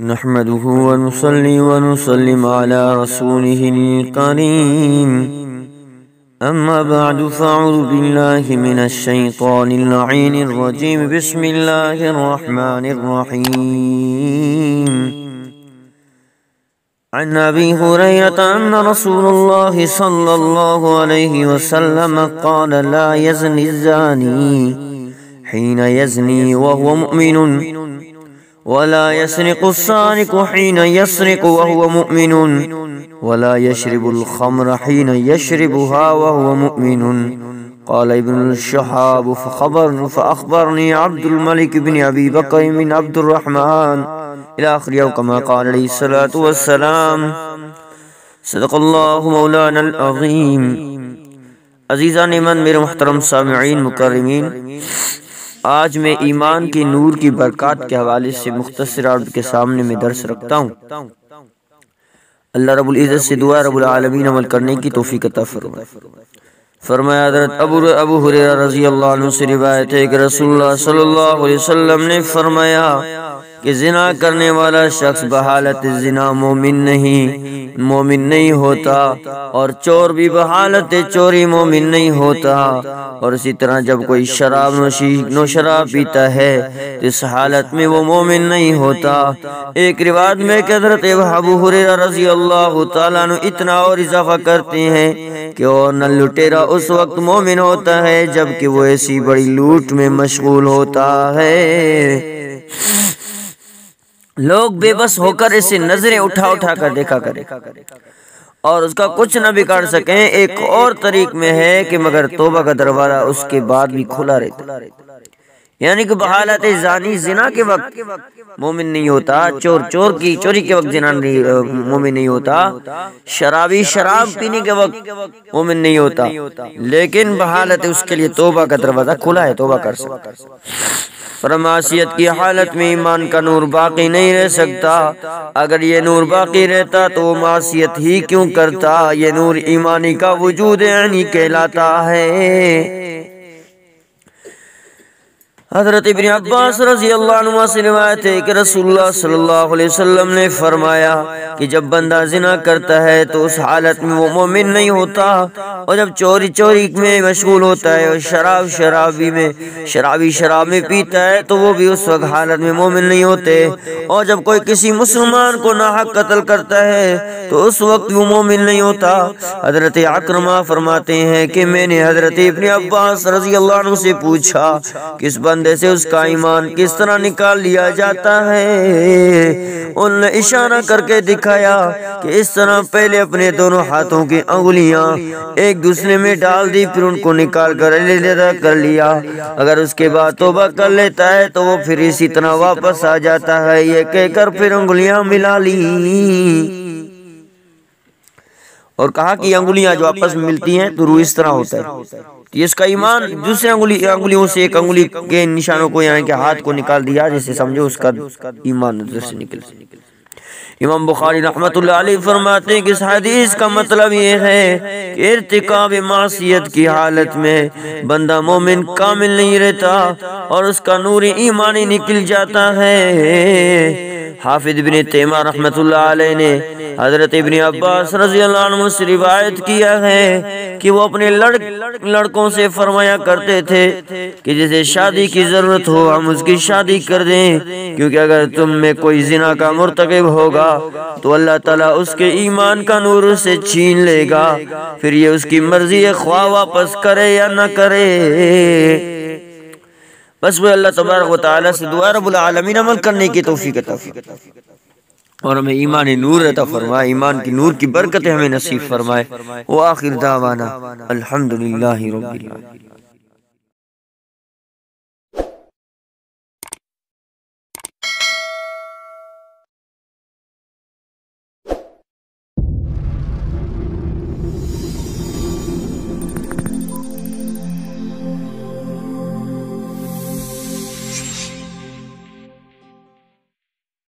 نحمده ونصلي ونسلم على رسوله الكريم أما بعد فأعوذ بالله من الشيطان اللعين الرجيم بسم الله الرحمن الرحيم عن أبي هريرة أن رسول الله صلى الله عليه وسلم قال لا يزني الزاني حين يزني وهو مؤمن ولا يسرق السارق حين يسرق وهو مؤمن ولا يشرب الخمر حين يشربها وهو مؤمن قال ابن الشهاب فأخبرني عبد الملك بن أبي بكر من عبد الرحمن إلى آخر كما قال عليه الصلاة والسلام صدق الله مولانا العظيم. عزیزان من میرے محترم سامعین مکرمین، آج میں ایمان کی نور کی برکات کے حوالے سے مختصر آپ کے سامنے میں درس رکھتا ہوں. اللہ رب العزت سے دعا رب العالمین عمل کرنے کی توفیق عطا فرمائے. فرمایا حضرت ابو ہریرہ رضی اللہ عنہ سے روایت ہے کہ رسول اللہ صلی اللہ علیہ وسلم نے فرمایا کہ زنا کرنے والا شخص بحالت زنا مومن نہیں ہوتا، اور چور بھی بحالت چوری مومن نہیں ہوتا، اور اسی طرح جب کوئی شراب پیتا ہے تو اس حالت میں وہ مومن نہیں ہوتا. ایک روایت میں کہ حضرت ابو ہریرہ رضی اللہ تعالیٰ عنہ اتنا اور اضافہ کرتے ہیں کہ اور نہ لٹیرا اس وقت مومن ہوتا ہے جبکہ وہ ایسی بڑی لوٹ میں مشغول ہوتا ہے. لوگ بے بس ہو کر اسے نظریں اٹھا کر دیکھا کرے اور اس کا کچھ نہ بگاڑ سکیں. ایک اور طریق میں ہے کہ مگر توبہ کا دروازہ اس کے بعد بھی کھلا رہتا، یعنی کہ بحالت زانی زنا کے وقت مومن نہیں ہوتا، چوری کے وقت زنا مومن نہیں ہوتا، شرابی شراب پینے کے وقت مومن نہیں ہوتا، لیکن بحالت اس کے لیے توبہ کا دروازہ کھلا ہے، توبہ کر سکتا. پر معصیت کی حالت میں ایمان کا نور باقی نہیں رہ سکتا. اگر یہ نور باقی رہتا تو وہ معصیت ہی کیوں کرتا. یہ نور ایمانی کا وجود یعنی کہلاتا ہے. حضرت ابن عباس رضی اللہ عنہ سے روایت ہے کہ رسول اللہ صلی اللہ علیہ وسلم نے فرمایا کہ جب بندہ زنا کرتا ہے تو اس حالت میں وہ مومن نہیں ہوتا، اور جب چوری میں مشغول ہوتا ہے اور شرابی شراب میں پیتا ہے تو وہ بھی اس وقت حالت میں مومن نہیں ہوتے، اور جب کوئی کسی مسلمان کو ناحق قتل کرتا ہے تو اس وقت وہ مومن نہیں ہوتا. حضرت عکرمہ فرماتے ہیں کہ میں نے حضرت ابن عباس رضی اللہ عنہ سے پوچھا کہ اس بندے سے اس کا ایمان کس طرح نکال لیا جاتا ہے. انہوں نے اشارہ کر کے دکھایا کہ اس طرح پہلے اپنے دونوں ہاتھوں کی انگلیاں ایک دوسرے میں ڈال دی، پھر ان کو نکال کر علیحدہ کر لیا. اگر اس کے بعد توبہ کر لیتا ہے تو وہ پھر اسی طرح واپس آ جاتا ہے. یہ کہہ کر پھر انگلیاں ملا لی اور کہا کہ انگلیاں جو آپس میں ملتی ہیں تو روح اس طرح ہوتا ہے. یہ اس کا ایمان دوسرے انگلیوں سے ایک انگلی کے نشانوں کو یعنی کہ ہاتھ کو نکال دیا، جیسے سمجھو اس کا ایمان ادھر سے نکل. امام بخاری رحمۃ اللہ علیہ فرماتے ہیں کہ اس حدیث کا مطلب یہ ہے کہ ارتکاب معصیت کی حالت میں بندہ مومن کامل نہیں رہتا اور اس کا نور ایمانی نکل جاتا ہے. حافظ ابن تیمیہ رحمۃ اللہ علیہ نے حضرت ابن عباس رضی اللہ عنہ سے روایت کیا ہے کہ وہ اپنے لڑکوں سے فرمایا کرتے تھے کہ جسے شادی کی ضرورت ہو ہم اس کی شادی کر دیں، کیونکہ اگر تم میں کوئی زنا کا مرتکب ہوگا تو اللہ تعالیٰ اس کے ایمان کا نور سے چھین لے گا، پھر یہ اس کی مرضی ہے خواہ واپس کرے یا نہ کرے. بس وہ اللہ تبارک و تعالیٰ سے دعا رب العالمین عمل کرنے کی توفیق عطا فرمائے اور ہمیں ایمان نور عطا فرمائے، ایمان کی نور کی برکتیں ہمیں نصیب فرمائے. وآخر دعوانا الحمدللہ رب العالمین.